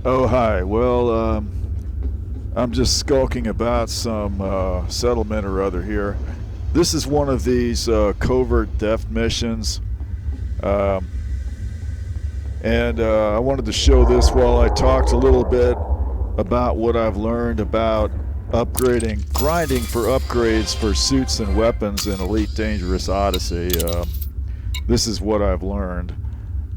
Oh, hi. Well, I'm just skulking about some settlement or other here. This is one of these covert theft missions. Um, and I wanted to show this while I talked a little bit about what I've learned about grinding for upgrades for suits and weapons in Elite Dangerous Odyssey. This is what I've learned.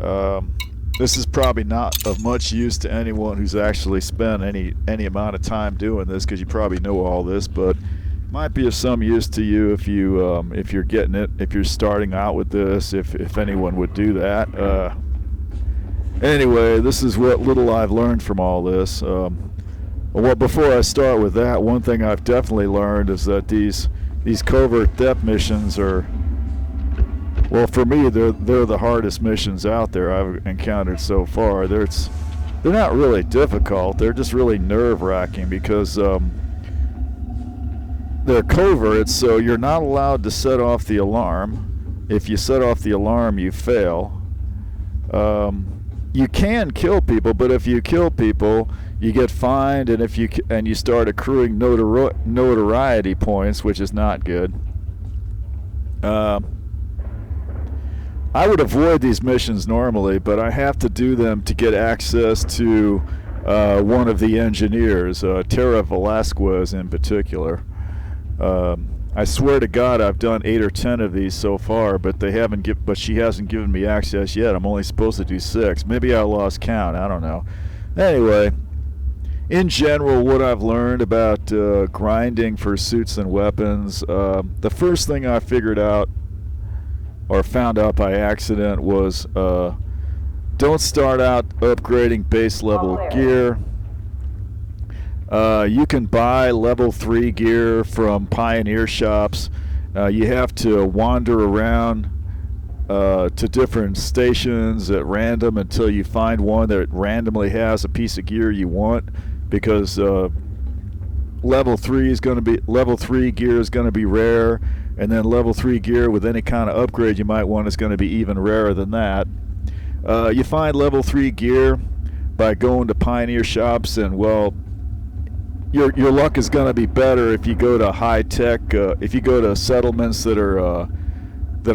Um, this is probably not of much use to anyone who's actually spent any amount of time doing this, because you probably know all this, but might be of some use to you if you're getting it, if you're starting out with this, if anyone would do that. Anyway, this is what little I've learned from all this. Well, before I start with that, one thing I've definitely learned is that these covert theft missions are, well, for me, they're the hardest missions out there I've encountered so far. They're not really difficult. They're just really nerve-wracking because they're covert, so you're not allowed to set off the alarm. If you set off the alarm, you fail. You can kill people, but if you kill people, you get fined, and you start accruing notoriety points, which is not good. I would avoid these missions normally, but I have to do them to get access to one of the engineers, Tara Velasquez in particular. I swear to God, I've done 8 or 10 of these so far, but she hasn't given me access yet. I'm only supposed to do 6. Maybe I lost count. I don't know. Anyway, in general, what I've learned about grinding for suits and weapons, the first thing I figured out or found out by accident was don't start out upgrading base level gear. You can buy level 3 gear from pioneer shops. You have to wander around to different stations at random until you find one that randomly has a piece of gear you want, because level 3 gear is going to be rare, and then level 3 gear with any kind of upgrade you might want is going to be even rarer than that. You find level 3 gear by going to pioneer shops, and well, your luck is going to be better if you go to high tech. If you go to settlements that are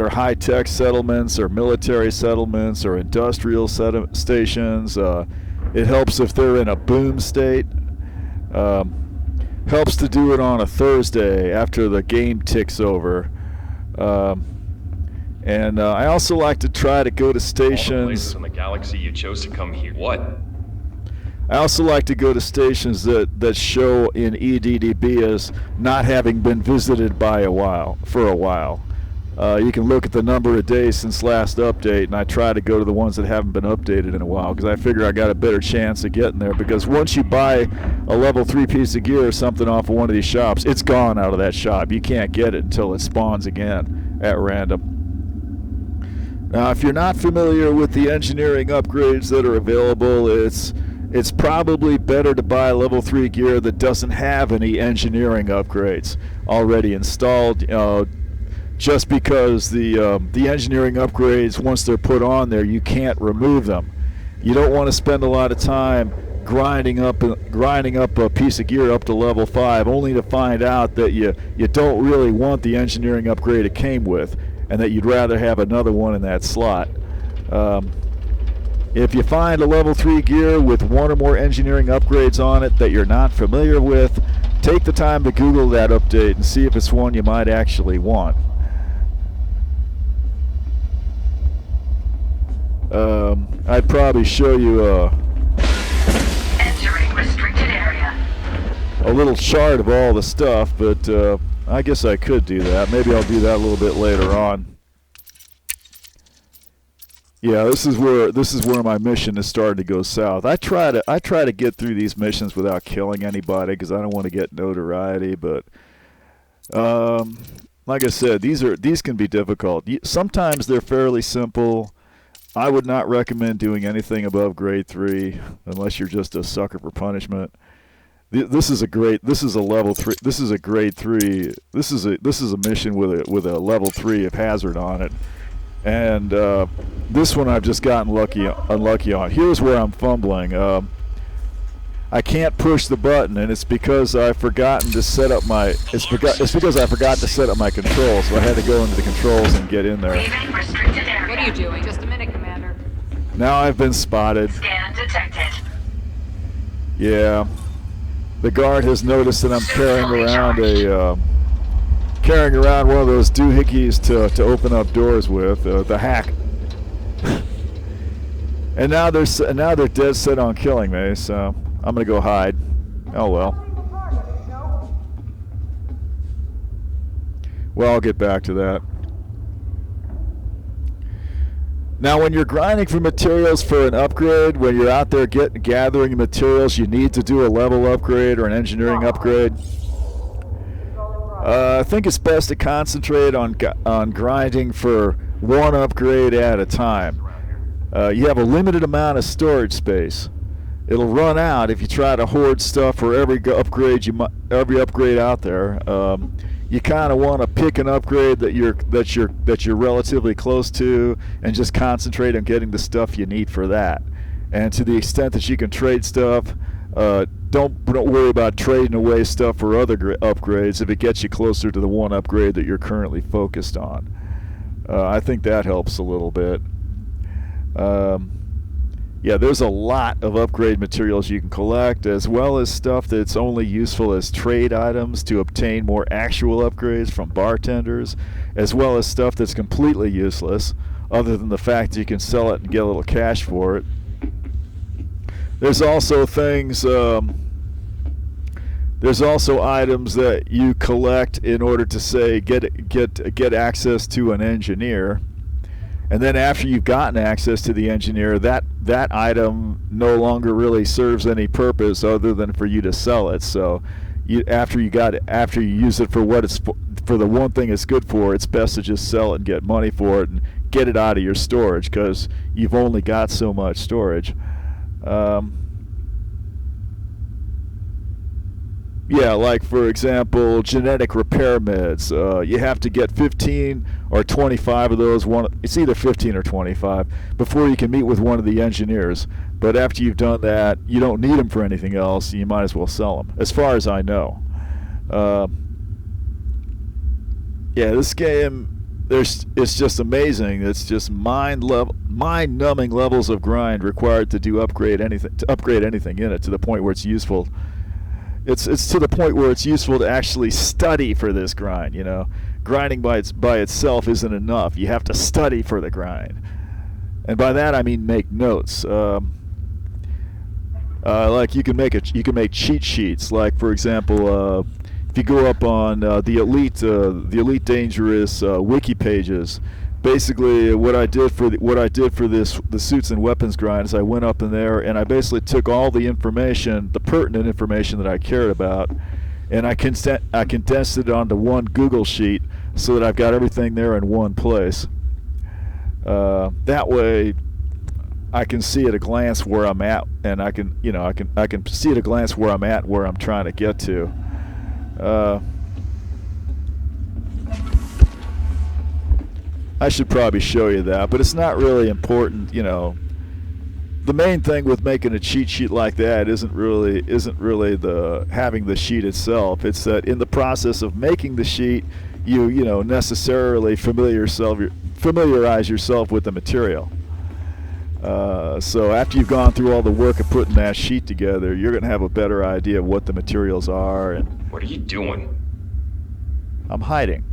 high tech settlements, or military settlements, or industrial stations. It helps if they're in a boom state. Helps to do it on a Thursday after the game ticks over. And I also like to try to go to stations. All the places in the galaxy you chose to come here. What? I also like to go to stations that show in EDDB as not having been visited for a while. You can look at the number of days since last update, and I try to go to the ones that haven't been updated in a while, because I figure I got a better chance of getting there. Because once you buy a level 3 piece of gear or something off of one of these shops, it's gone out of that shop. You can't get it until it spawns again at random. Now, if you're not familiar with the engineering upgrades that are available, it's probably better to buy level 3 gear that doesn't have any engineering upgrades already installed. Just because the engineering upgrades, once they're put on there, you can't remove them. You don't want to spend a lot of time grinding up a piece of gear up to level 5, only to find out that you don't really want the engineering upgrade it came with, and that you'd rather have another one in that slot. If you find a level 3 gear with one or more engineering upgrades on it that you're not familiar with, take the time to Google that update and see if it's one you might actually want. I'd probably show you Entering restricted area. a little chart of all the stuff, but I guess I could do that. Maybe I'll do that a little bit later on. Yeah, this is where my mission is starting to go south. I try to get through these missions without killing anybody, because I don't want to get notoriety. But like I said, these can be difficult. Sometimes they're fairly simple. I would not recommend doing anything above grade 3 unless you're just a sucker for punishment. This is a level 3. This is a grade 3. This is a mission with a level 3 of hazard on it. And this one I've just gotten unlucky on. Here's where I'm fumbling. I can't push the button, and it's because I've forgotten to set up my. It's because I forgot to set up my controls, so I had to go into the controls and get in there. What are you doing? Just a minute, Commander. Now I've been spotted. Scan detected. Yeah, the guard has noticed that I'm carrying around one of those doohickeys to open up doors with, the hack. And now they're dead set on killing me, so I'm gonna go hide. Oh well. Well, I'll get back to that. Now, when you're grinding for materials for an upgrade, when you're out there gathering materials, you need to do a level upgrade or an engineering upgrade. I think it's best to concentrate on grinding for one upgrade at a time. You have a limited amount of storage space. It'll run out if you try to hoard stuff for every upgrade out there. You kind of want to pick an upgrade that you're relatively close to, and just concentrate on getting the stuff you need for that. And to the extent that you can trade stuff, don't worry about trading away stuff for other upgrades if it gets you closer to the one upgrade that you're currently focused on. I think that helps a little bit. Yeah, there's a lot of upgrade materials you can collect, as well as stuff that's only useful as trade items to obtain more actual upgrades from bartenders, as well as stuff that's completely useless, other than the fact that you can sell it and get a little cash for it. There's also things, there's also items that you collect in order to, say, get access to an engineer. And then after you've gotten access to the engineer, that item no longer really serves any purpose other than for you to sell it. So after you use it for the one thing it's good for, it's best to just sell it and get money for it and get it out of your storage, because you've only got so much storage. Yeah, like for example, genetic repair meds. You have to get 15 or 25 of those. It's either 15 or 25 before you can meet with one of the engineers. But after you've done that, you don't need them for anything else. You might as well sell them, as far as I know. Yeah, this game, it's just amazing. It's just mind-numbing levels of grind required to upgrade anything in it, to the point where it's useful. It's to the point where it's useful to actually study for this grind. You know, grinding by itself isn't enough. You have to study for the grind, and by that I mean make notes. Like you can make cheat sheets. Like for example, if you go up on the Elite Dangerous wiki pages. Basically, what I did for the suits and weapons grind is I went up in there and I basically took all the information, the pertinent information that I cared about, and I condensed it onto one Google sheet so that I've got everything there in one place. That way, I can see at a glance where I'm at, and I can see at a glance where I'm at, where I'm trying to get to. I should probably show you that, but it's not really important, you know. The main thing with making a cheat sheet like that isn't really the having the sheet itself. It's that in the process of making the sheet, you necessarily familiarize yourself with the material. So after you've gone through all the work of putting that sheet together, you're going to have a better idea of what the materials are. And What are you doing? I'm hiding.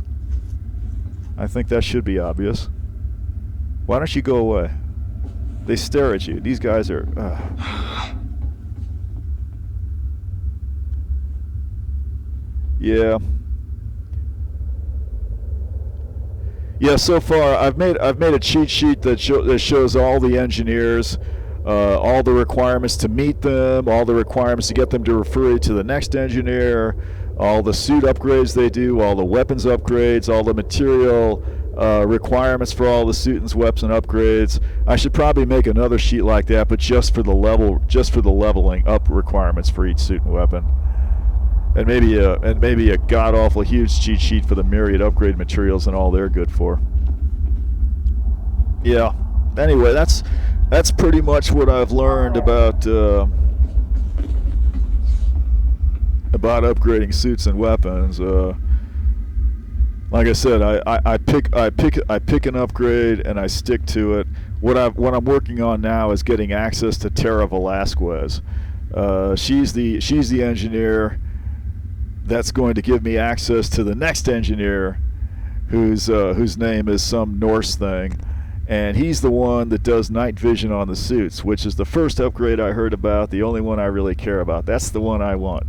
I think that should be obvious. Why don't you go away? They stare at you. These guys are... Yeah. Yeah, so far I've made a cheat sheet that shows all the engineers, all the requirements to meet them, all the requirements to get them to refer you to the next engineer, all the suit upgrades they do, all the weapons upgrades, all the material requirements for all the suit and weapons upgrades. I should probably make another sheet like that, but just for the leveling up requirements for each suit and weapon, and maybe a god awful huge cheat sheet for the myriad upgrade materials and all they're good for. Yeah. Anyway, that's pretty much what I've learned about about upgrading suits and weapons. Like I said, I pick an upgrade and I stick to it. What I'm working on now is getting access to Tara Velasquez. She's the engineer that's going to give me access to the next engineer, whose name is some Norse thing, and he's the one that does night vision on the suits, which is the first upgrade I heard about, the only one I really care about. That's the one I want.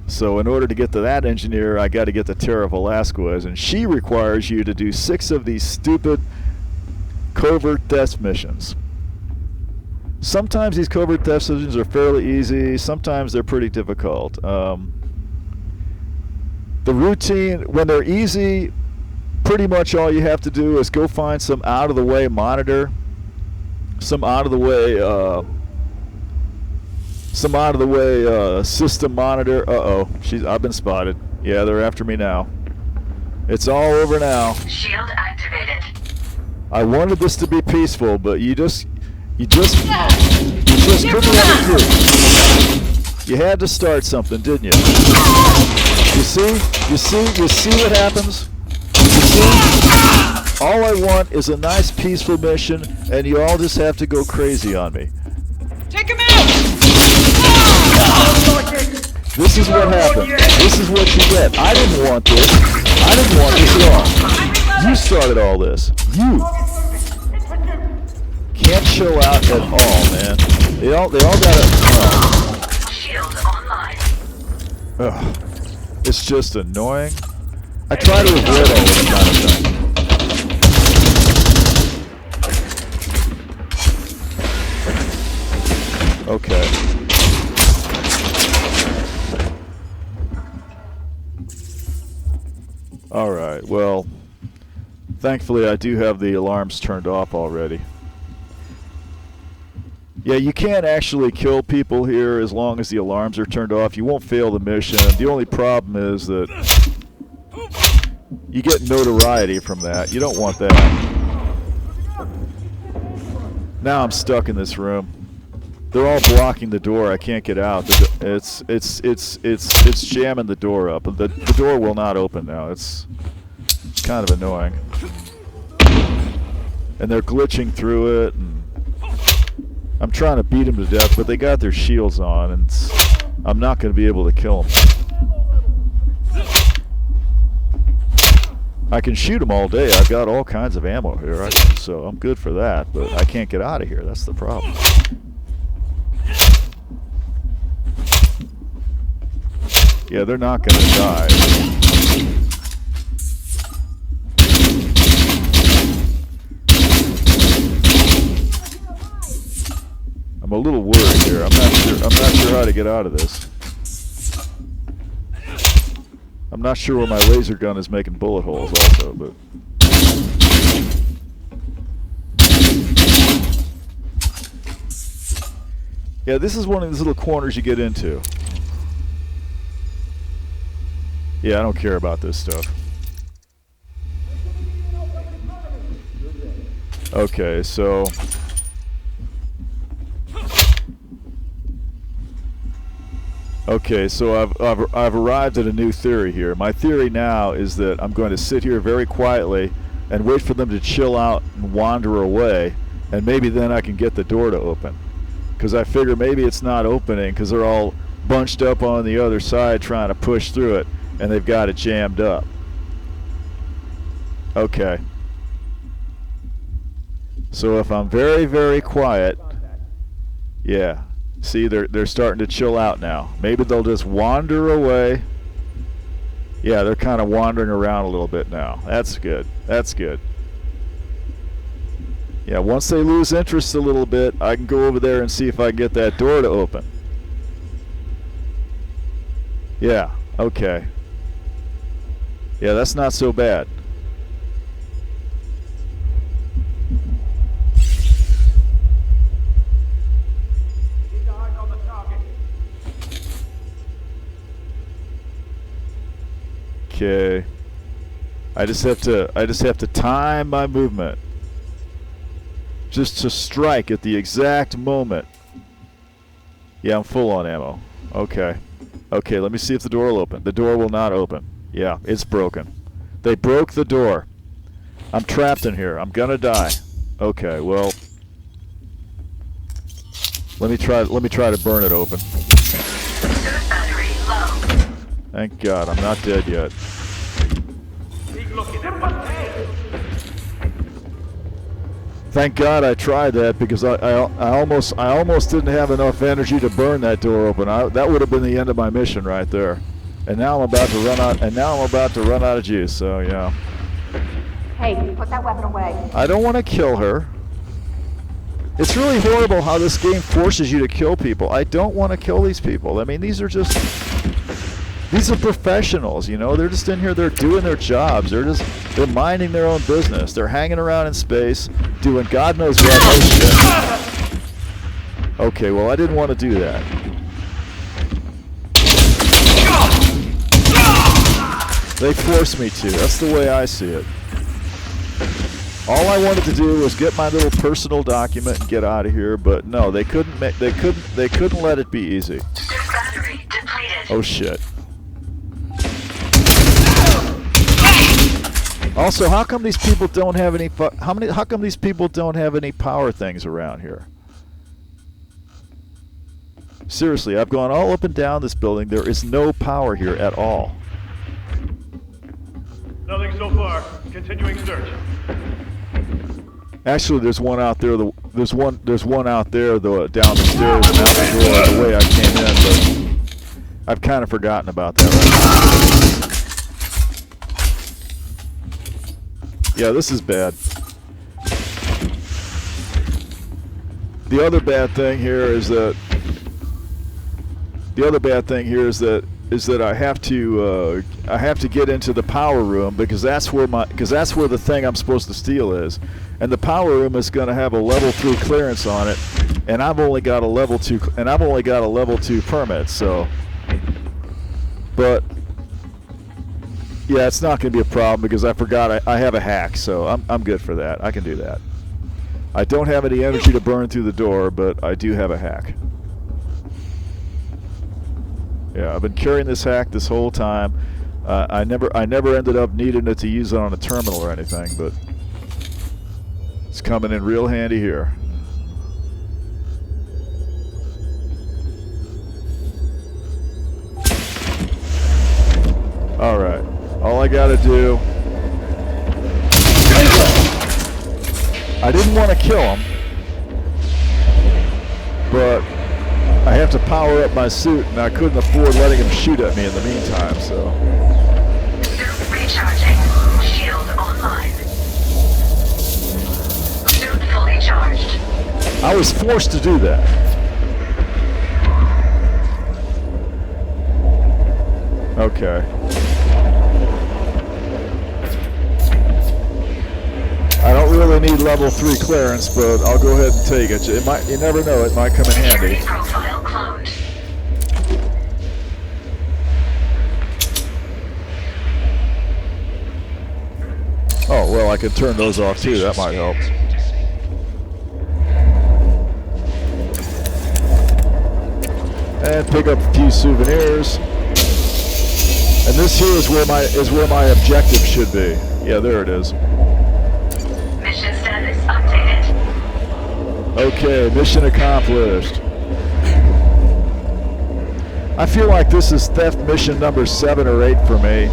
So in order to get to that engineer, I got to get to Tara Velasquez, and she requires you to do 6 of these stupid covert theft missions. Sometimes these covert theft missions are fairly easy. Sometimes they're pretty difficult. The routine, when they're easy, pretty much all you have to do is go find some out-of-the-way monitor, some out-of-the-way system monitor. I've been spotted. Yeah, they're after me now. It's all over now. Shield activated. I wanted this to be peaceful, but you just couldn't let it through. You had to start something, didn't you? You see what happens? You see? All I want is a nice peaceful mission, and you all just have to go crazy on me. Take him out! This is what happened. This is what you get. I didn't want this. I didn't want this at all. You started all this. You can't chill out at all, man. They all got Shield online. It's just annoying. I try to avoid all this kind of thing. Okay. Alright, well, thankfully I do have the alarms turned off already. Yeah, you can't actually kill people here as long as the alarms are turned off. You won't fail the mission. The only problem is that you get notoriety from that. You don't want that. Now I'm stuck in this room. They're all blocking the door. I can't get out. It's jamming the door up. The door will not open now. It's kind of annoying. And they're glitching through it. And I'm trying to beat them to death, but they got their shields on, and I'm not going to be able to kill them. I can shoot them all day. I've got all kinds of ammo here, so I'm good for that, but I can't get out of here. That's the problem. Yeah, they're not going to die. I'm a little worried here. I'm not sure how to get out of this. I'm not sure where my laser gun is making bullet holes also, but yeah, this is one of these little corners you get into. Yeah, I don't care about this stuff. Okay, so I've arrived at a new theory here. My theory now is that I'm going to sit here very quietly and wait for them to chill out and wander away, and maybe then I can get the door to open. Because I figure maybe it's not opening because they're all bunched up on the other side trying to push through it, and they've got it jammed up. Okay. So if I'm very, very quiet, yeah. See, they're starting to chill out now. Maybe they'll just wander away. Yeah, they're kind of wandering around a little bit now. That's good. That's good. Yeah, once they lose interest a little bit, I can go over there and see if I can get that door to open. Yeah, okay. Yeah, that's not so bad. Okay. I just have to time my movement just to strike at the exact moment. Yeah, I'm full on ammo. Okay. Okay, let me see if the door will open. The door will not open. Yeah, it's broken. They broke the door. I'm trapped in here. I'm gonna die. Okay, well, let me try to burn it open. Battery low. Thank God, I'm not dead yet. Thank God I tried that, because I almost didn't have enough energy to burn that door open. That would have been the end of my mission right there. And now I'm about to run out. And now I'm about to run out of juice. So yeah. Hey, put that weapon away. I don't want to kill her. It's really horrible how this game forces you to kill people. I don't want to kill these people. I mean, these are professionals, you know. They're just in here. They're doing their jobs. They're minding their own business. They're hanging around in space, doing God knows what shit. Okay, well, I didn't want to do that. They forced me to. That's the way I see it. All I wanted to do was get my little personal document and get out of here, but no, they couldn't let it be easy. Battery depleted. Oh shit. Also, how come these people don't have any how come these people don't have any power things around here? Seriously, I've gone all up and down this building. There is no power here at all. Nothing so far. Continuing search. Actually, there's one out there. There's one out there down the stairs and out the door the way I came in, but I've kind of forgotten about that right now. Yeah, this is bad. The other bad thing here is that I have to get into the power room, because that's where the thing I'm supposed to steal is, and the power room is going to have a level 3 clearance on it, and I've only got a level 2 permit. So, but yeah, it's not going to be a problem, because I forgot I have a hack, so I'm good for that. I can do that. I don't have any energy to burn through the door, but I do have a hack. Yeah, I've been carrying this hack this whole time. I never ended up needing it to use it on a terminal or anything, but it's coming in real handy here. All right, all I gotta do. I didn't want to kill him, but I have to power up my suit, and I couldn't afford letting him shoot at me in the meantime, so. Suit recharging. Shield online. Suit fully charged. I was forced to do that. Okay. I don't really need level 3 clearance, but I'll go ahead and take it. You never know, it might come in handy. Profile cloned. Oh, well, I can turn those off too. That might help. And pick up a few souvenirs. And this here is where my objective should be. Yeah, there it is. Mission status updated. Okay, mission accomplished. I feel like this is theft mission number 7 or 8 for me.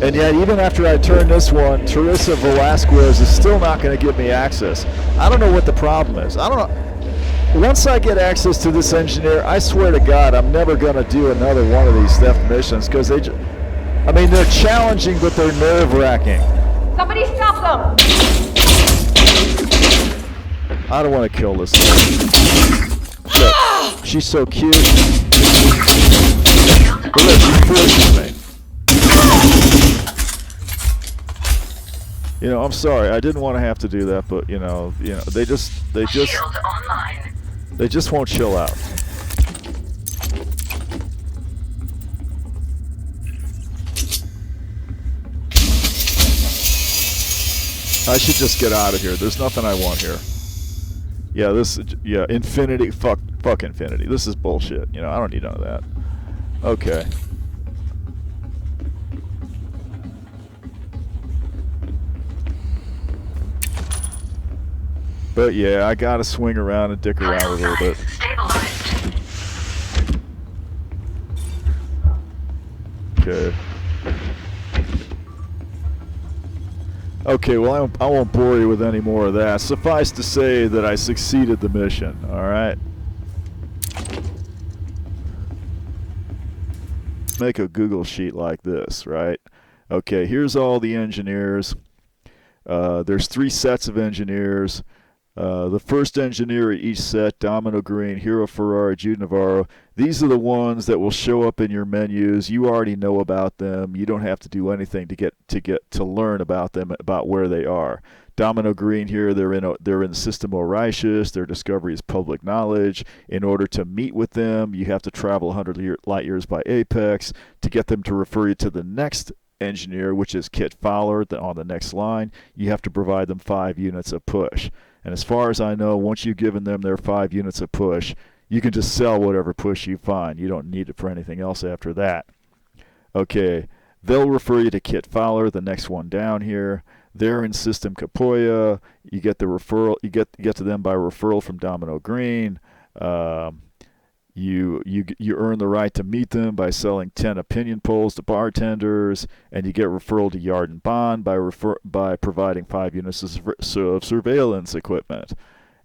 And yet, even after I turn this one, Teresa Velasquez is still not going to give me access. I don't know what the problem is. I don't know. Once I get access to this engineer, I swear to God, I'm never going to do another one of these theft missions, because they're challenging, but they're nerve-wracking. Somebody stop them! I don't want to kill this thing. Look, she's so cute. But look, she forces me. You know, I'm sorry. I didn't want to have to do that, but you know, they just Shield online. they just won't chill out. I should just get out of here. There's nothing I want here. Yeah, infinity. Fuck infinity. This is bullshit. You know, I don't need none of that. Okay. But yeah, I gotta swing around and dick around a Vital little bit. signs stabilized. Okay. Okay, well, I won't bore you with any more of that. Suffice to say that I succeeded the mission, alright? Make a Google sheet like this, right? Okay, here's all the engineers. There's 3 sets of engineers. The first engineer at each set, Domino Green, Hero Ferrari, Jude Navarro, these are the ones that will show up in your menus. You already know about them. You don't have to do anything to learn about them, about where they are. Domino Green here, they're in System Mauritius. Their discovery is public knowledge. In order to meet with them, you have to travel 100 light years by Apex to get them to refer you to the next engineer, which is Kit Fowler, on the next line. You have to provide them 5 units of push. And as far as I know, once you've given them their 5 units of push, you can just sell whatever push you find. You don't need it for anything else after that. Okay, they'll refer you to Kit Fowler, the next one down here. They're in System Kapoya. You get the referral. You get to them by referral from Domino Green. You earn the right to meet them by selling 10 opinion polls to bartenders, and you get referral to Yard and Bond by providing 5 units of surveillance equipment.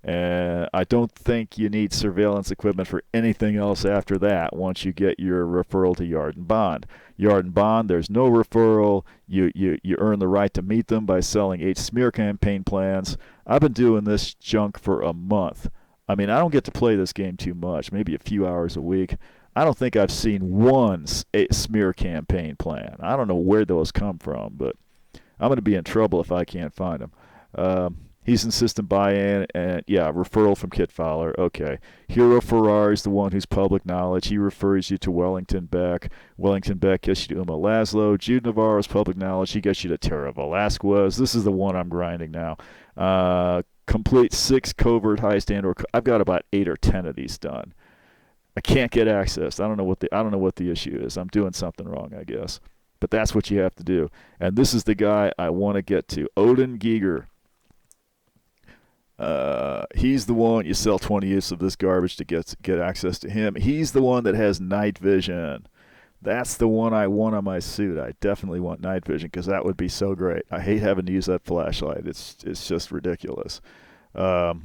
And I don't think you need surveillance equipment for anything else after that once you get your referral to Yard and Bond. Yard and Bond, there's no referral. You earn the right to meet them by selling 8 smear campaign plans. I've been doing this junk for a month. I mean, I don't get to play this game too much, maybe a few hours a week. I don't think I've seen one smear campaign plan. I don't know where those come from, but I'm going to be in trouble if I can't find them. He's in System Buy-in, and yeah, referral from Kit Fowler. Okay. Hero Ferrari's the one who's public knowledge. He refers you to Wellington Beck. Wellington Beck gets you to Uma Laszlo. Jude Navarro's public knowledge. He gets you to Tara Velasquez. This is the one I'm grinding now. Complete 6 covert heist and/or I've got about 8 or 10 of these done. I can't get access. I don't know what the issue is. I'm doing something wrong, I guess. But that's what you have to do. And this is the guy I want to get to, Odin Giger. He's the one, you sell 20 units of this garbage to get access to him. He's the one that has night vision. That's the one I want on my suit. I definitely want night vision because that would be so great. I hate having to use that flashlight. It's just ridiculous. Yeah,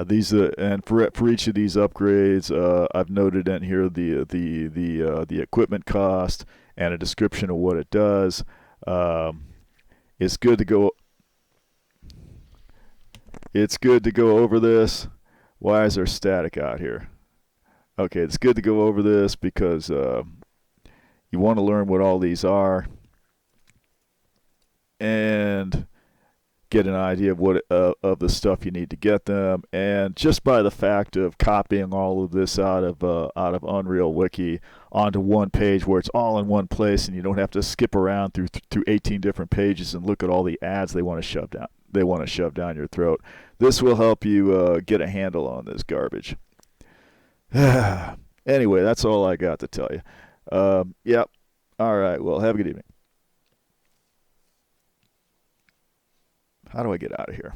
these and for each of these upgrades, I've noted in here the equipment cost and a description of what it does. It's good to go. It's good to go over this. Why is there static out here? Okay, it's good to go over this because you want to learn what all these are and get an idea of what of the stuff you need to get them. And just by the fact of copying all of this out of Unreal Wiki onto one page where it's all in one place and you don't have to skip around through 18 different pages and look at all the ads they want to shove down. They want to shove down your throat. This will help you get a handle on this garbage. Anyway, that's all I got to tell you. Yep. All right. Well, have a good evening. How do I get out of here?